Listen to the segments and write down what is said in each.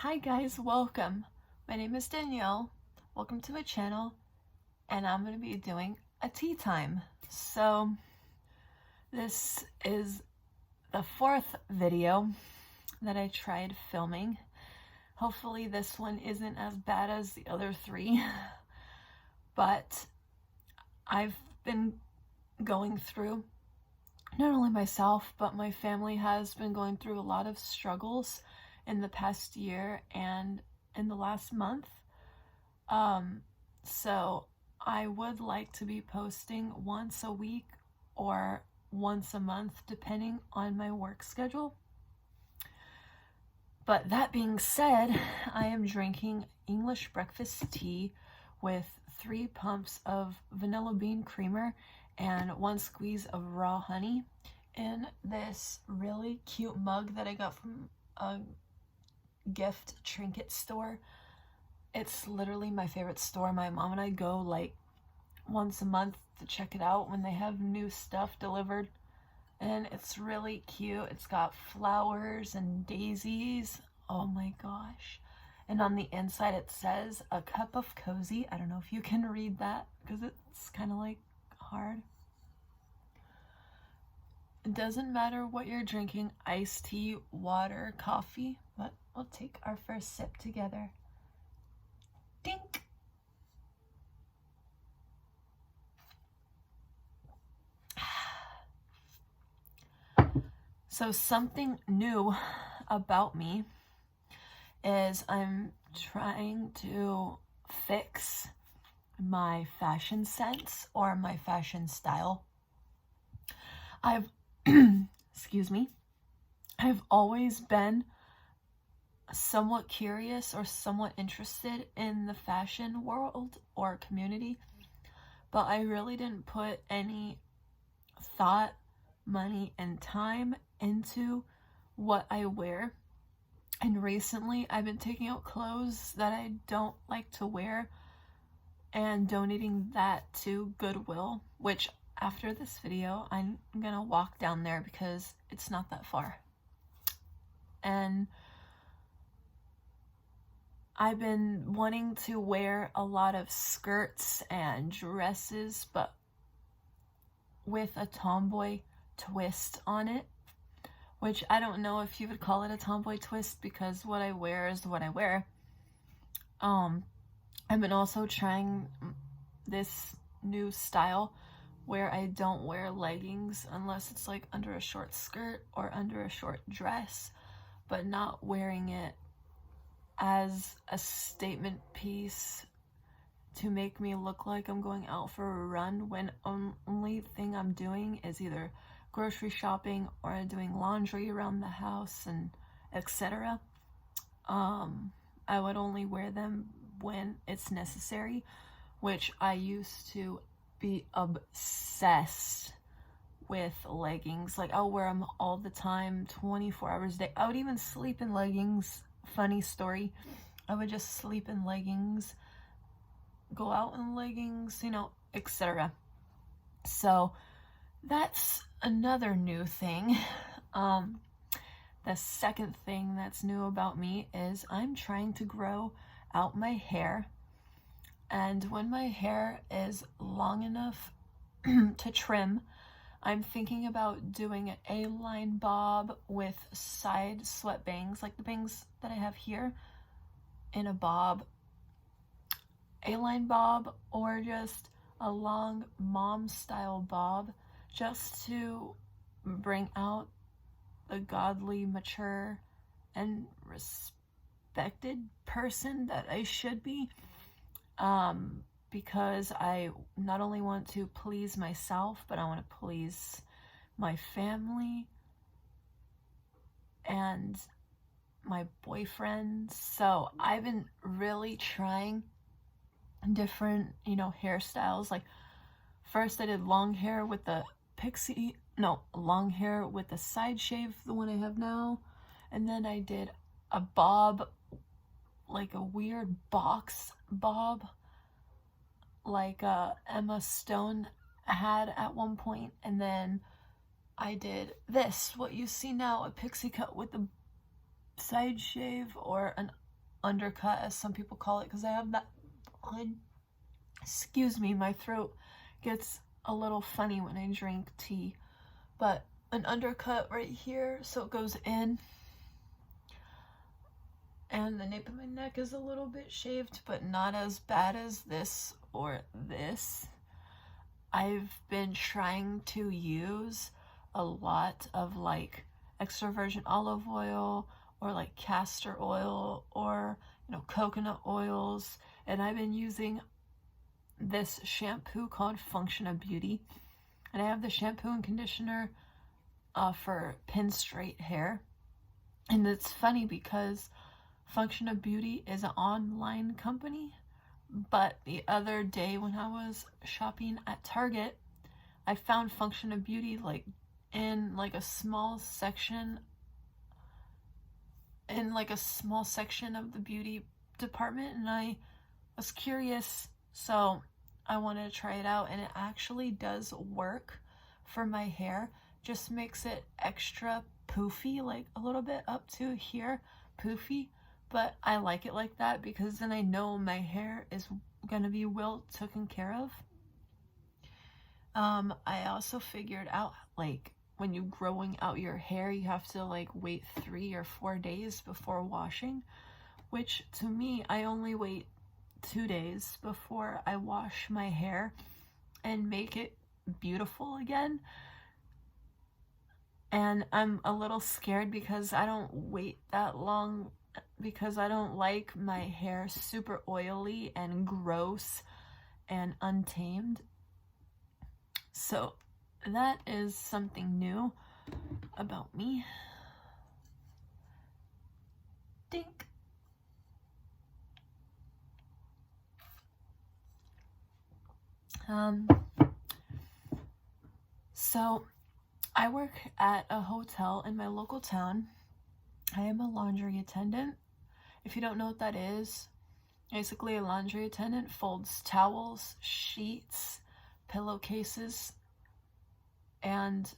Hi guys, welcome. My name is Danielle. Welcome to my channel, and I'm going to be doing a tea time. So this is the fourth video that I tried filming. Hopefully this one isn't as bad as the other three, but I've been going through, not only myself, but my family has been going through a lot of struggles in the past year and in the last month. So I would like to be posting once a week or once a month, depending on my work schedule. But that being said, I am drinking English breakfast tea with 3 pumps of vanilla bean creamer and 1 squeeze of raw honey in this really cute mug that I got from a gift trinket store. It's literally my favorite store. My mom and I go like once a month to check it out when they have new stuff delivered, and it's really cute. It's got flowers and daisies. Oh my gosh. And on the inside it says a cup of cozy. I don't know if you can read that because it's kind of like hard. It doesn't matter what you're drinking, iced tea, water, coffee, but we'll take our first sip together. Dink! So something new about me is I'm trying to fix my fashion sense or my fashion style. Excuse me, I've always been somewhat curious or somewhat interested in the fashion world or community, but I really didn't put any thought, money, and time into what I wear. And recently I've been taking out clothes that I don't like to wear and donating that to Goodwill, which after this video I'm gonna walk down there because it's not that far. And I've been wanting to wear a lot of skirts and dresses, but with a tomboy twist on it, which I don't know if you would call it a tomboy twist because what I wear is what I wear. I've been also trying this new style where I don't wear leggings unless it's like under a short skirt or under a short dress, but not wearing it as a statement piece to make me look like I'm going out for a run when only thing I'm doing is either grocery shopping or doing laundry around the house and etc. I would only wear them when it's necessary, which I used to be obsessed with leggings. Like I'll wear them all the time, 24 hours a day. I would even sleep in leggings. Funny story, I would just sleep in leggings, go out in leggings, etc. So that's another new thing. The second thing that's new about me is I'm trying to grow out my hair, and when my hair is long enough to trim, I'm thinking about doing an A-line bob with side swept bangs, like the bangs that I have here, in a bob, A-line bob, or just a long mom style bob, just to bring out the godly, mature, and respected person that I should be. Because I not only want to please myself, but I want to please my family and my boyfriend. So I've been really trying different, hairstyles. Like first I did long hair with the long hair with the side shave, the one I have now. And then I did a bob, like a weird box bob, like Emma Stone had at one point. And then I did this, what you see now, a pixie cut with a side shave or an undercut, as some people call it, because I have that on. Excuse me, my throat gets a little funny when I drink tea. But an undercut right here, so it goes in. And the nape of my neck is a little bit shaved, but not as bad as this or this. I've been trying to use a lot of like extra virgin olive oil or like castor oil or, you know, coconut oils. And I've been using this shampoo called Function of Beauty. And I have the shampoo and conditioner for pin straight hair. And it's funny because Function of Beauty is an online company, but the other day when I was shopping at Target, I found Function of Beauty like in like a small section of the beauty department, and I was curious, so I wanted to try it out, and it actually does work for my hair. Just makes it extra poofy, like a little bit up to here, poofy. But I like it like that because then I know my hair is gonna be well taken care of. I also figured out, like, when you're growing out your hair, you have to like wait 3 or 4 days before washing, which to me, I only wait 2 days before I wash my hair and make it beautiful again. And I'm a little scared because I don't wait that long, because I don't like my hair super oily and gross and untamed. So that is something new about me. Dink. So I work at a hotel in my local town. I am a laundry attendant. If you don't know what that is, basically a laundry attendant folds towels, sheets, pillowcases, and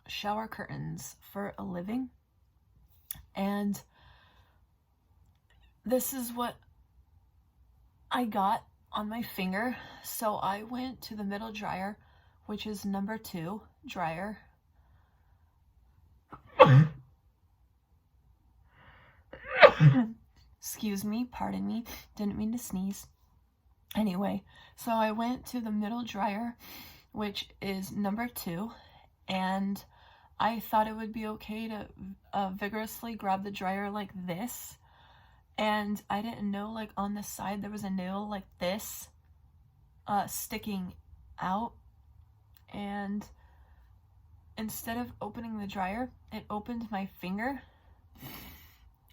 shower curtains for a living. And this is what I got on my finger. So I went to the middle dryer, which is number 2 dryer. Excuse me, pardon me, didn't mean to sneeze. Anyway, so I went to the middle dryer, which is number 2, and I thought it would be okay to vigorously grab the dryer like this, and I didn't know, like, on the side there was a nail like this sticking out, and instead of opening the dryer, it opened my finger.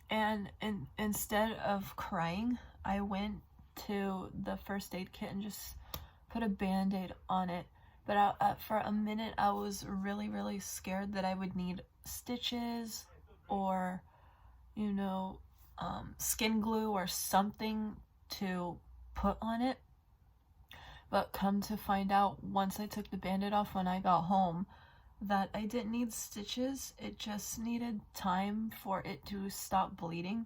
And instead of crying, I went to the first aid kit and just put a band-aid on it. But for a minute, I was really, really scared that I would need stitches or, you know, skin glue or something to put on it. But come to find out, once I took the band-aid off when I got home, that I didn't need stitches. It just needed time for it to stop bleeding.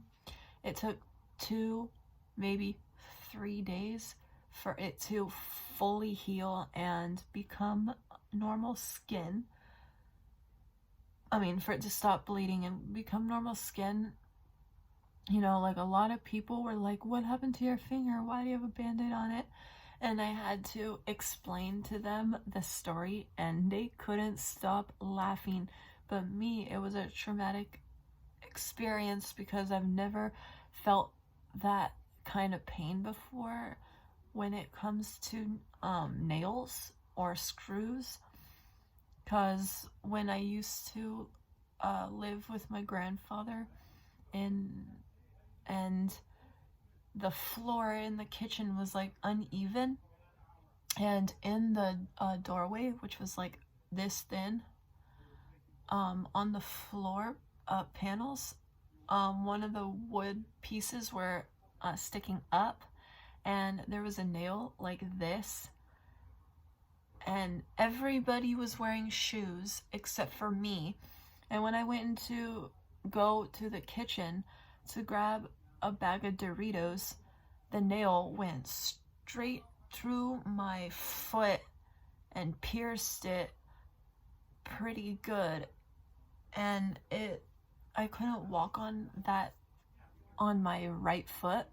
It took 2, maybe 3 days for it to fully heal and become normal skin. I mean, for it to stop bleeding and become normal skin. You know, like, a lot of people were like, what happened to your finger? Why do you have a band-aid on it? And I had to explain to them the story, and they couldn't stop laughing. But me, it was a traumatic experience because I've never felt that kind of pain before when it comes to nails or screws. Because when I used to live with my grandfather and the floor in the kitchen was like uneven, and in the doorway, which was like this thin, on the floor panels, one of the wood pieces were sticking up, and there was a nail like this, and everybody was wearing shoes except for me. And when I went to go to the kitchen to grab a bag of Doritos, the nail went straight through my foot and pierced it pretty good, and I couldn't walk on my right foot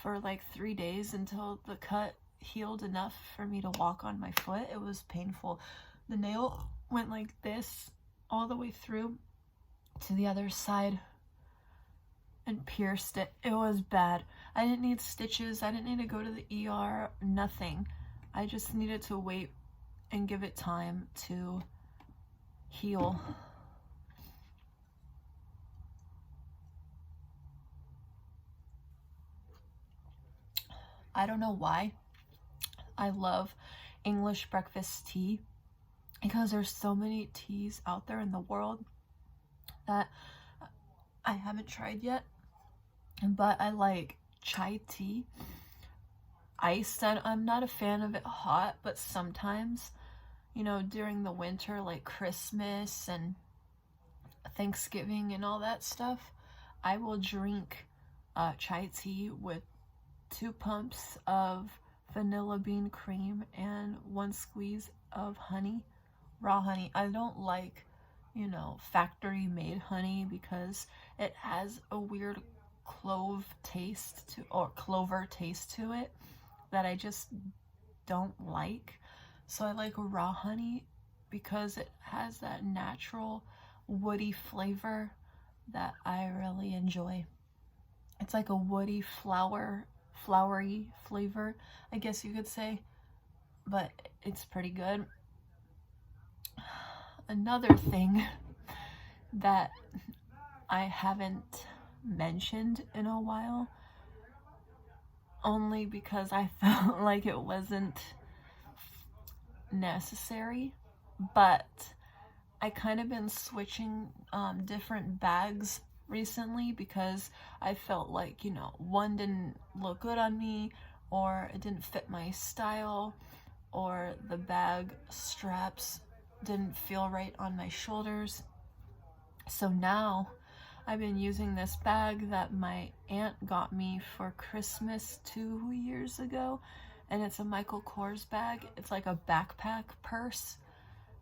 for like 3 days until the cut healed enough for me to walk on my foot. It was painful. The nail went like this all the way through to the other side and pierced it. It was bad. I didn't need stitches. I didn't need to go to the ER, nothing. I just needed to wait and give it time to heal. I don't know why I love English breakfast tea, because there's so many teas out there in the world that I haven't tried yet, but I like chai tea. Iced, I'm not a fan of it hot, but sometimes, you know, during the winter, like Christmas and Thanksgiving and all that stuff, I will drink chai tea with 2 pumps of vanilla bean cream and 1 squeeze of honey, raw honey. I don't like, you know, factory made honey because it has a weird clover taste to it that I just don't like. So I like raw honey because it has that natural woody flavor that I really enjoy. It's like a woody flowery flavor, I guess you could say, but it's pretty good. Another thing that I haven't mentioned in a while, only because I felt like it wasn't necessary, but I kind of been switching different bags recently because I felt like, you know, one didn't look good on me, or it didn't fit my style, or the bag straps didn't feel right on my shoulders. So now I've been using this bag that my aunt got me for Christmas 2 years ago, and it's a Michael Kors bag. It's like a backpack purse,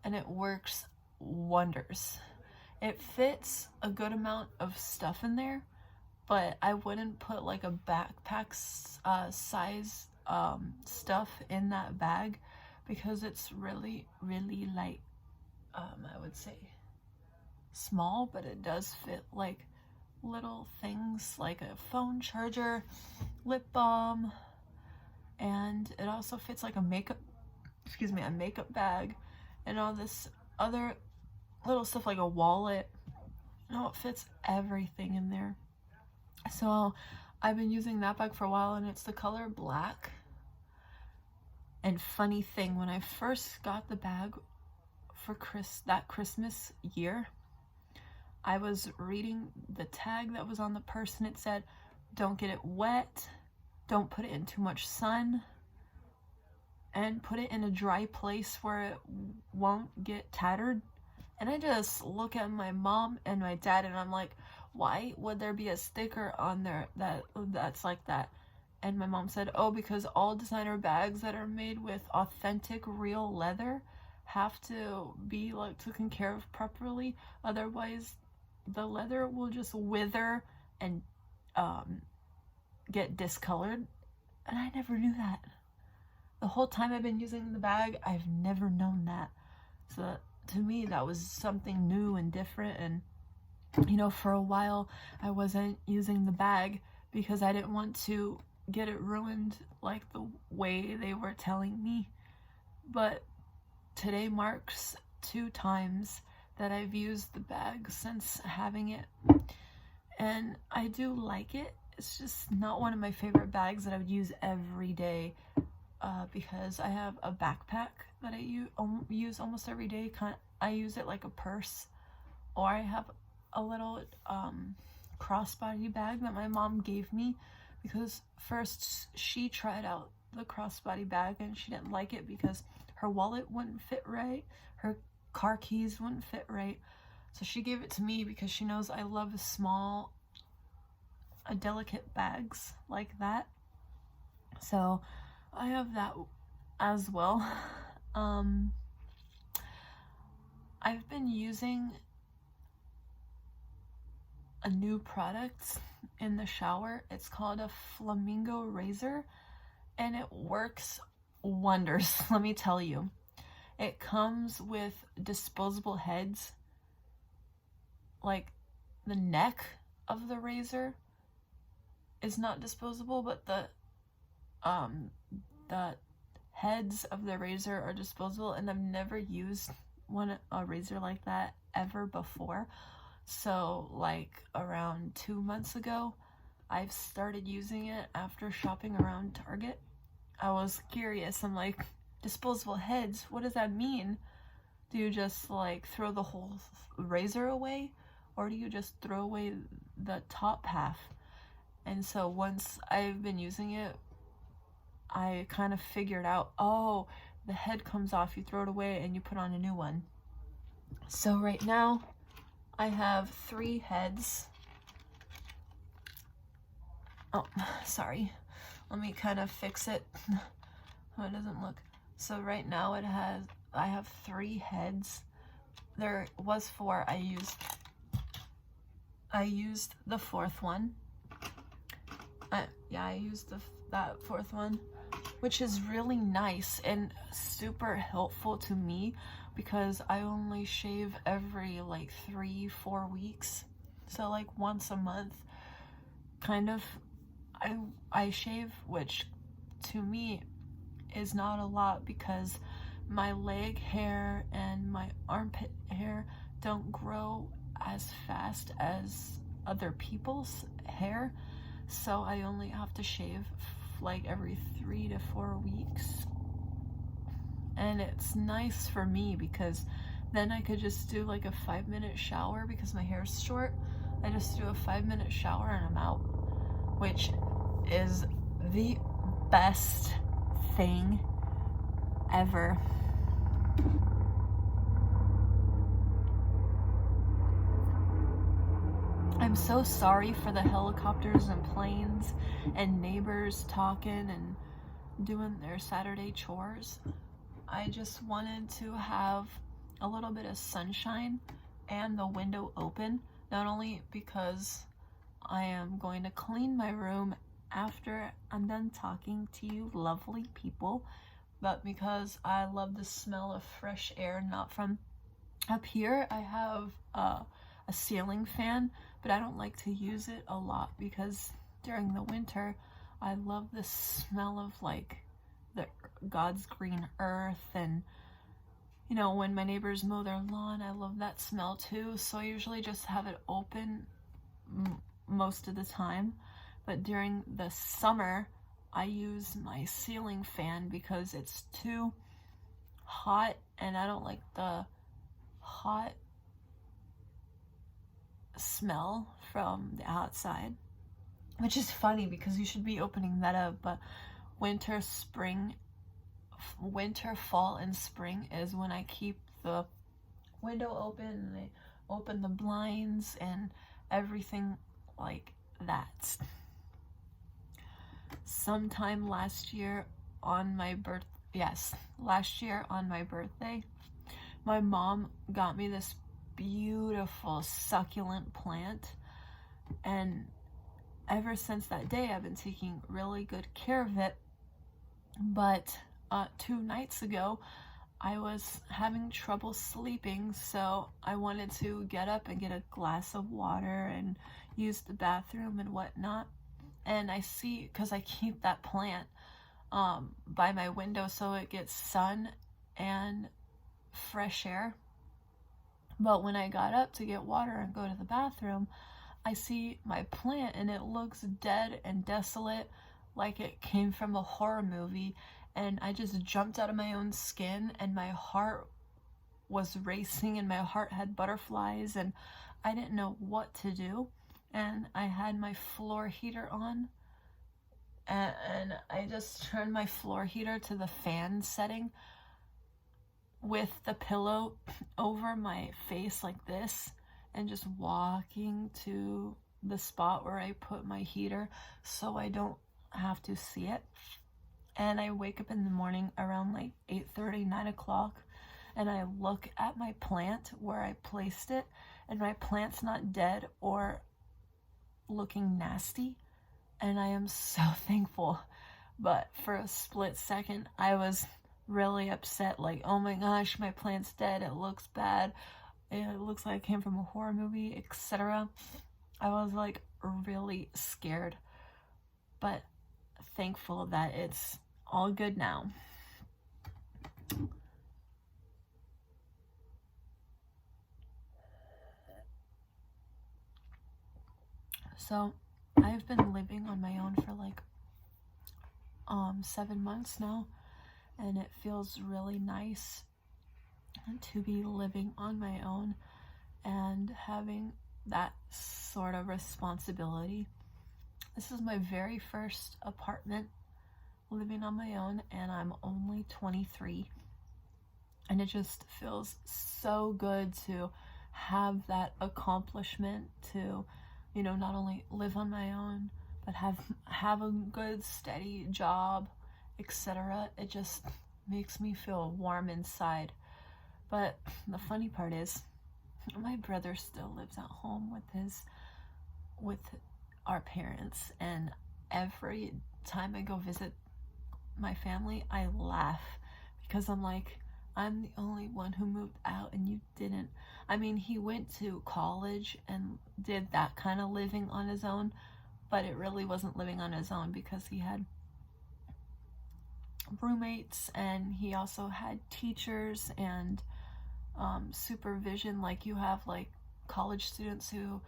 and it works wonders. It fits a good amount of stuff in there, but I wouldn't put like a backpack size stuff in that bag because it's really, really light. I would say small, but it does fit like little things like a phone charger, lip balm, and it also fits like a makeup bag and all this other little stuff like a wallet. No, it fits everything in there. So I've been using that bag for a while, and it's the color black. And funny thing, when I first got the bag for that Christmas year, I was reading the tag that was on the purse, and it said, don't get it wet, don't put it in too much sun, and put it in a dry place where it won't get tattered. And I just look at my mom and my dad, and I'm like, why would there be a sticker on there that's like that? And my mom said, oh, because all designer bags that are made with authentic real leather have to be like taken care of properly, otherwise the leather will just wither and get discolored. And I never knew that. The whole time I've been using the bag, I've never known that. So to me, that was something new and different. And, you know, for a while, I wasn't using the bag because I didn't want to get it ruined like the way they were telling me. But today marks 2 times that I've used the bag since having it. And I do like it. It's just not one of my favorite bags that I would use every day. Because I have a backpack that I use almost every day. I use it like a purse, or I have a little crossbody bag that my mom gave me because first she tried out the crossbody bag and she didn't like it because her wallet wouldn't fit right, her car keys wouldn't fit right. So she gave it to me because she knows I love small delicate bags like that. So I have that as well. I've been using a new product in the shower. It's called a Flamingo razor, and it works wonders. Let me tell you. It comes with disposable heads. Like, the neck of the razor is not disposable, but the heads of the razor are disposable, and I've never used a razor like that ever before. So like around 2 months ago, I've started using it after shopping around Target. I was curious. I'm like, disposable heads, what does that mean? Do you just like throw the whole razor away, or do you just throw away the top half? And so once I've been using it, I kind of figured out, oh, the head comes off, you throw it away, and you put on a new one. So right now, I have 3 heads. Oh, sorry. Let me kind of fix it. Oh, it doesn't look. So right now I have 3 heads. There was 4. I used the 4th one. I used that 4th one, which is really nice and super helpful to me because I only shave every like 3-4 weeks. So like once a month, kind of, I shave, which to me is not a lot because my leg hair and my armpit hair don't grow as fast as other people's hair. So I only have to shave like every 3 to 4 weeks. And it's nice for me because then I could just do like a 5-minute shower because my hair is short. I just do a 5-minute shower and I'm out, which is the best thing ever. I'm so sorry for the helicopters and planes and neighbors talking and doing their Saturday chores. I just wanted to have a little bit of sunshine and the window open, not only because I am going to clean my room after I'm done talking to you lovely people, but because I love the smell of fresh air, not from up here. I have a ceiling fan, but I don't like to use it a lot because during the winter, I love the smell of like the God's green earth, and you know, when my neighbors mow their lawn, I love that smell too. So I usually just have it open most of the time, but during the summer, I use my ceiling fan because it's too hot and I don't like the hot smell from the outside, which is funny because you should be opening that up, but winter, fall, and spring is when I keep the window open and I open the blinds and everything like that. Sometime last year on my birthday, my mom got me this beautiful succulent plant, and ever since that day I've been taking really good care of it. But 2 nights ago I was having trouble sleeping, so I wanted to get up and get a glass of water and use the bathroom and whatnot. And I see, because I keep that plant by my window so it gets sun and fresh air. But when I got up to get water and go to the bathroom, I see my plant and it looks dead and desolate, like it came from a horror movie. And I just jumped out of my own skin and my heart was racing and my heart had butterflies and I didn't know what to do. And I had my floor heater on and I just turned my floor heater to the fan setting with the pillow over my face like this and just walking to the spot where I put my heater so I don't have to see it. And I wake up in the morning around like 8:30, 9 o'clock, and I look at my plant where I placed it, and my plant's not dead or looking nasty, and I am so thankful. But for a split second, I was really upset, like, oh my gosh, my plant's dead, it looks bad, it looks like it came from a horror movie, etc. I was like really scared, but thankful that it's all good now. So I've been living on my own for like 7 months now, and it feels really nice to be living on my own and having that sort of responsibility. This is my very first apartment living on my own, and I'm only 23, and it just feels so good to have that accomplishment, to, you know, not only live on my own but have a good steady job, etc. It just makes me feel warm inside. But the funny part is my brother still lives at home with our parents, and every time I go visit my family, I laugh because I'm like, I'm the only one who moved out and you didn't. I mean, he went to college and did that kind of living on his own, but it really wasn't living on his own because he had roommates, and he also had teachers and supervision. Like, you have like college students who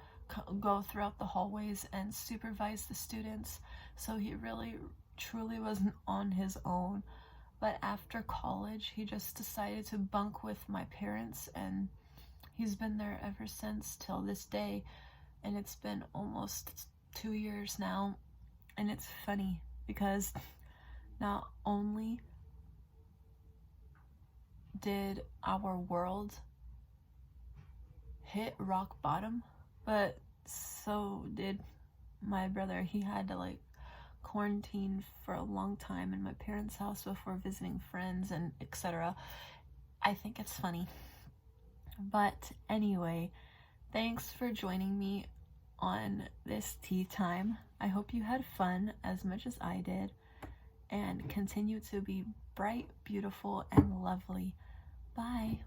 go throughout the hallways and supervise the students, so he really truly wasn't on his own. But after college, he just decided to bunk with my parents, and he's been there ever since till this day, and it's been almost 2 years now. And it's funny because not only did our world hit rock bottom, but so did my brother. He had to like quarantine for a long time in my parents' house before visiting friends and etc. I think it's funny. But anyway, thanks for joining me on this tea time. I hope you had fun as much as I did, and continue to be bright, beautiful, and lovely. Bye.